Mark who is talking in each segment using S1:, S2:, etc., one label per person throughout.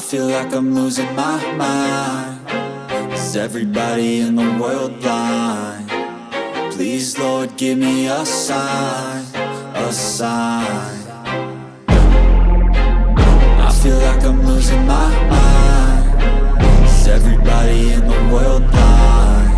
S1: feel like I'm losing my mind. Is everybody in the world blind? Please, Lord, give me a sign, a sign. I feel like I'm losing my mind. Is everybody in the world blind?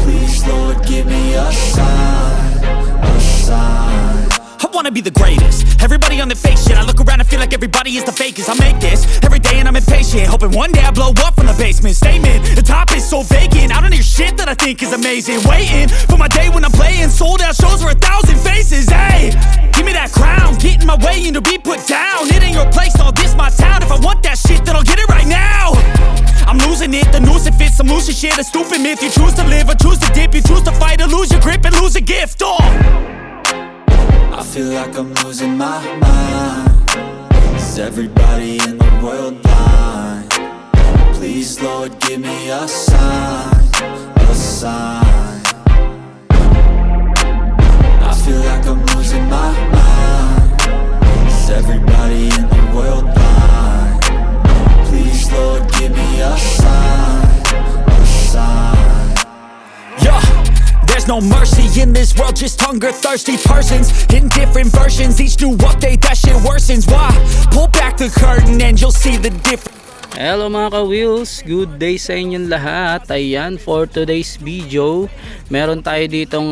S1: Please, Lord, give me a sign, a sign.
S2: I wanna be the greatest. Everybody on the fake shit. I look around and feel like everybody is the fakest. I make this every day and I'm impatient, hoping one day I blow up from the basement. Statement, the top is so vacant. I don't hear shit that I think is amazing. Waiting for my day when I'm playing sold out shows for 1,000 faces. Hey, give me that crown, get in my way and to be put down. It ain't your place, all this my town. If I want that shit, then I'll get it right now. I'm losing it, the noose it fits. I'm losing shit, a stupid myth. You choose to live or choose to dip. You choose to fight or lose your grip and lose a gift.
S1: I feel like I'm losing my mind. Is everybody in the world blind? Please, Lord, give me a sign, a sign. I feel like I'm losing my mind. Is everybody in the world blind? Please, Lord, give me a sign, a sign.
S2: Yeah, there's no mercy in this world, just hunger-thirsty persons in different versions. Each new update, that shit worsens. Why? Pull back the curtain and you'll see the difference.
S3: Hello mga ka-wheels, good day sa inyong lahat. Ayan, for today's video, meron tayo ditong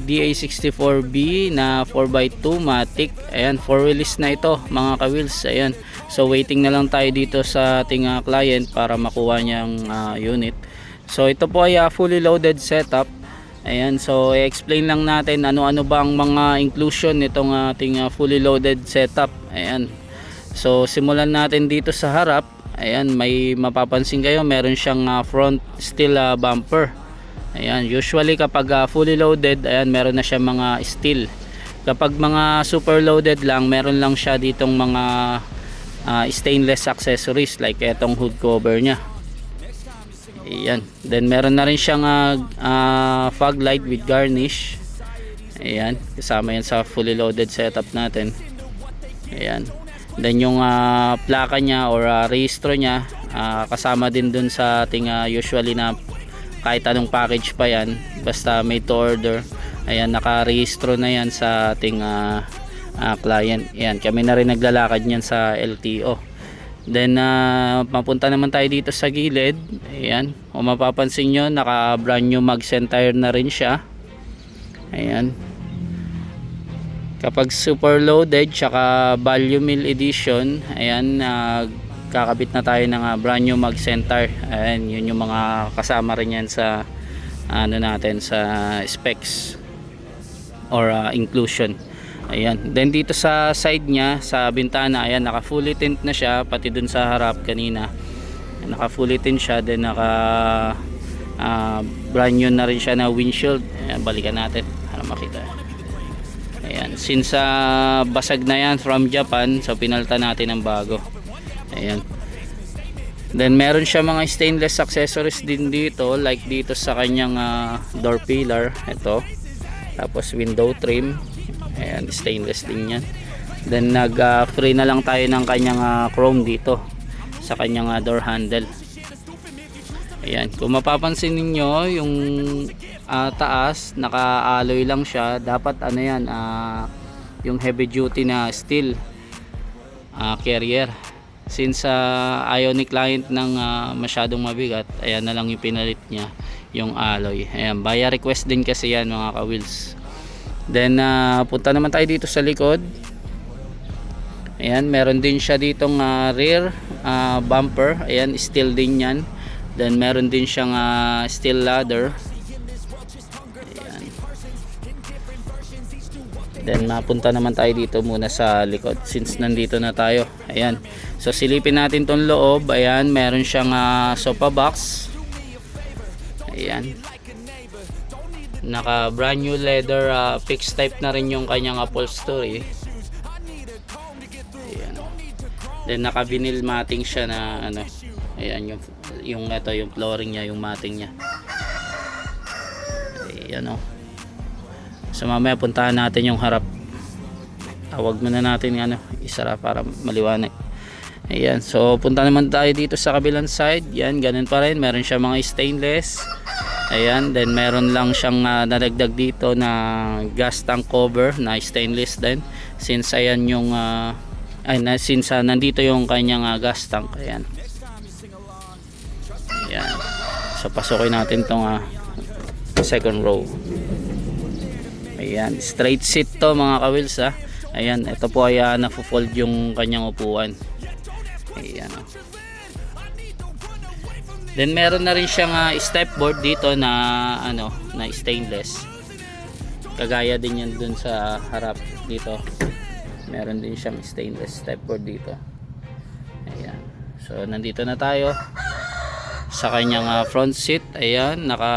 S3: DA64B na 4x2 Matic. Ayan, 4 wheels na ito mga ka-wheels. Ayan, so waiting na lang tayo dito sa ating client para makuha niyang unit. So ito po ay fully loaded setup. Ayan, so i-explain lang natin ano-ano ba ang mga inclusion nitong ating fully loaded setup. Ayan, so simulan natin dito sa harap. Ayan, may mapapansin kayo, meron siyang front steel bumper. Ayan, usually kapag fully loaded, ayan, meron na siya mga steel. Kapag mga super loaded lang, meron lang siya ditong mga stainless accessories like etong hood cover nya. Ayan, then meron na rin siyang fog light with garnish. Ayan, kasama yan sa fully loaded setup natin. Ayan, then yung plaka nya or rehistro nya, kasama din dun sa ating usually na kahit anong package pa yan, basta made to order. Ayan, nakarehistro na yan sa ating client. Ayan, kami na rin naglalakad nyan sa LTO. Then mapunta naman tayo dito sa gilid. Ayan, kung mapapansin nyo, naka brand new mags and tire na rin siya. Ayan, kapag super loaded tsaka value meal edition, ayan, kakabit na tayo ng brand new mag center. Ayan, yun yung mga kasama rin yan sa ano natin, sa specs or inclusion. Ayan, then dito sa side nya, sa bintana, ayan, naka fully tint na siya, pati dun sa harap kanina naka fully tint siya. Then naka brand new na rin siya na windshield. Ayan, balikan natin para makita. Ayan, since basag na yan from Japan, so pinalta natin ng bago. Ayan, then meron siya mga stainless accessories din dito, like dito sa kanyang door pillar, ito, tapos window trim. Ayan, stainless din yan. Then nag free na lang tayo ng kanyang chrome dito sa kanyang door handle. Ayan, kung mapapansin niyo yung taas, naka-alloy lang siya. Dapat ano yan, yung heavy duty na steel carrier. Since ayaw ni client ng masyadong mabigat, ayan na lang yung pinalit niya, yung alloy. Ayan, via request din kasi yan mga ka-wheels. Then punta naman tayo dito sa likod. Ayan, meron din siya ditong rear bumper. Ayan, steel din yan. Then meron din siyang steel ladder. Ayan. Then mapunta naman tayo dito muna sa likod since nandito na tayo. Ayan, so silipin natin tong loob. Ayan, meron siyang sofa box. Ayan, naka brand new leather fixed type na rin yung kanyang upholstery. Ayan, then naka vinyl matting siya na ano. Ayan, yung ito, yung flooring niya, yung matting niya. Ayan, oh. So mamaya puntahan natin yung harap. Wag muna natin isara para maliwanag. Ayan, so punta naman tayo dito sa kabilang side. Yan, ganun pa rin, meron siya mga stainless. Ayan, then meron lang siyang nadagdag dito na gas tank cover na stainless din, since ayan yung since nandito yung kanyang gas tank. Ayan. Ayan, so pasukin natin tong second row. Ayan, straight seat to mga ka-wheels Ayan, ito po ay na-fold yung kanyang upuan. Ayan. Then meron na rin siyang step board dito na na stainless. Kagaya din yan dun sa harap dito. Meron din siyang stainless step board dito. Ayan. So nandito na tayo sa kanyang front seat. Ayan, naka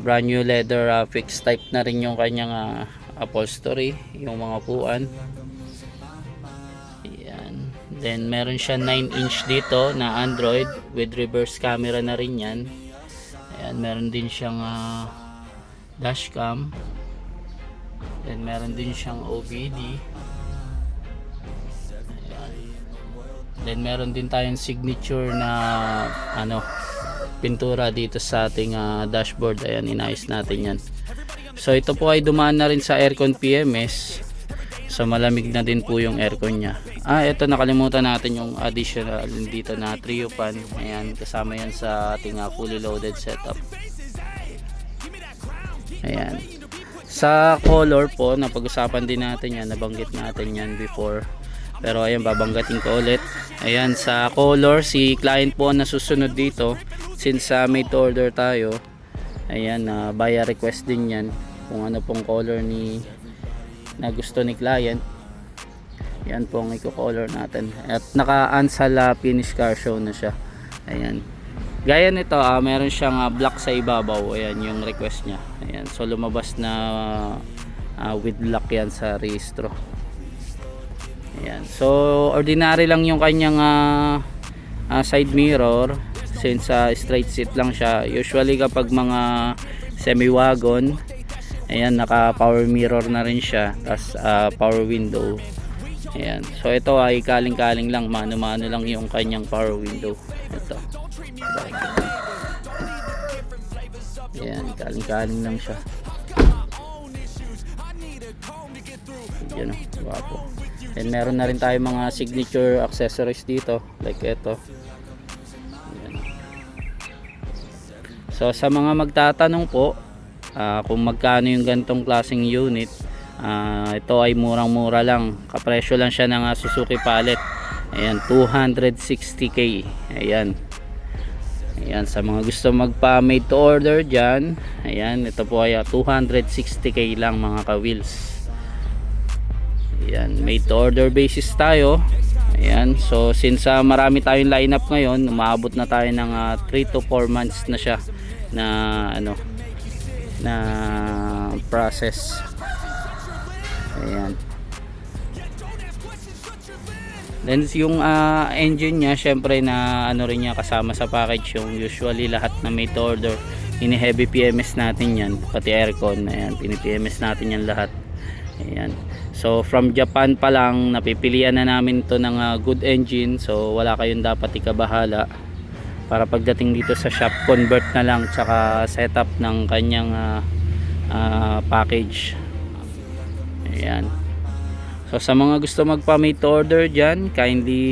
S3: brand new leather fixed type na rin yung kanyang upholstery, yung mga upuan. Ayan. Then meron siya 9-inch dito na Android with reverse camera na rin yan. Ayan, meron din siyang dashcam. Then meron din siyang OBD. Ayan. Then meron din tayong signature na pintura dito sa ating dashboard. Ayan, inayos natin yan. So ito po ay dumaan na rin sa aircon PMS. So malamig na din po yung aircon niya. Ito nakalimutan natin yung additional dito na trio fan. Ayan, kasama yan sa ating fully loaded setup. Ayan. Sa color po, napag-usapan din natin yan, nabanggit natin yan before. Pero ayan, babanggatin ko ulit. Ayan, sa color, si client po na susunod dito. Since made to order tayo, ayan, via request din yan kung ano pong color na gusto ni client. Yan po ang i-color natin. At naka-Ansal finish car show na siya. Ayan. Gaya nito, meron siyang black sa ibabaw. Ayan yung request niya. Ayan. So lumabas na with black yan sa rehistro. Ayan. So ordinary lang yung kanyang side mirror. Since straight seat lang siya. Usually kapag mga semi-wagon, ayan, naka power mirror na rin siya. Tas power window. Ayan. So ito ay kaling-kaling lang, mano-mano lang yung kanyang power window. Ito. Ayan, kaling-kaling lang siya. Yan o, wapo. And meron na rin tayo mga signature accessories dito, like ito. Ayan. So sa mga magtatanong po kung magkano yung gantong klaseng unit, ito ay murang-mura lang. Kapresyo lang siya ng Suzuki Palette. Ayan, 260k. Ayan. Ayan, sa mga gusto magpa-made to order dyan, ayan, ito po ay 260k lang mga ka-wheels. Ayan, made to order basis tayo. Ayan, so since marami tayong lineup ngayon, umaabot na tayo ng 3 to 4 months na siya na na process. Ayan. Then yung engine niya, syempre na rin niya kasama sa package yung usually lahat na made to order. Ini-heavy PMS natin yan, pati aircon. Ayan, pini-PMS natin yan lahat. Ayan. So from Japan pa lang napipilian na namin to ng good engine. So wala kayong dapat ikabahala. Para pagdating dito sa shop, convert na lang tsaka setup ng kanyang package. Ayan. So sa mga gusto magpa-made to order dyan, kindly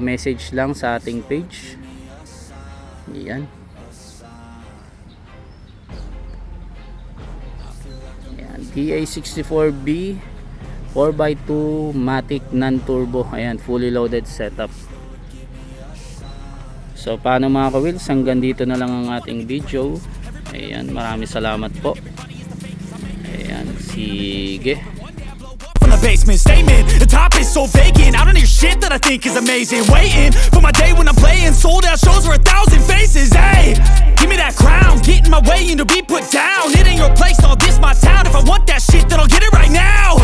S3: message lang sa ating page. Ayan. Ayan, TA64B 4x2 Matic non-turbo. Ayan, fully loaded setup. So paano mga ka-wheels, hanggang dito na lang ang ating video. Ayan, maraming salamat po. Ayan, sige.
S2: Basement statement, the top is so vacant. I don't hear shit that I think is amazing. Waiting for my day when I'm playing sold out shows for 1,000 faces. Hey, give me that crown, get in my way and to be put down. It ain't your place, all this my town. If I want that shit, then I'll get it right now.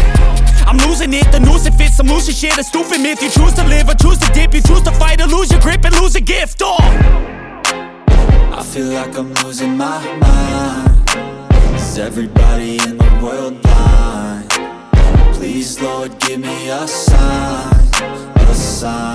S2: I'm losing it, the noose it fits. I'm losing shit, a stupid myth. You choose to live or choose to dip. You choose to fight or lose your grip and lose a gift.
S1: I feel like I'm losing my mind. Is everybody in the world blind? Please, Lord, give me a sign, a sign. sign.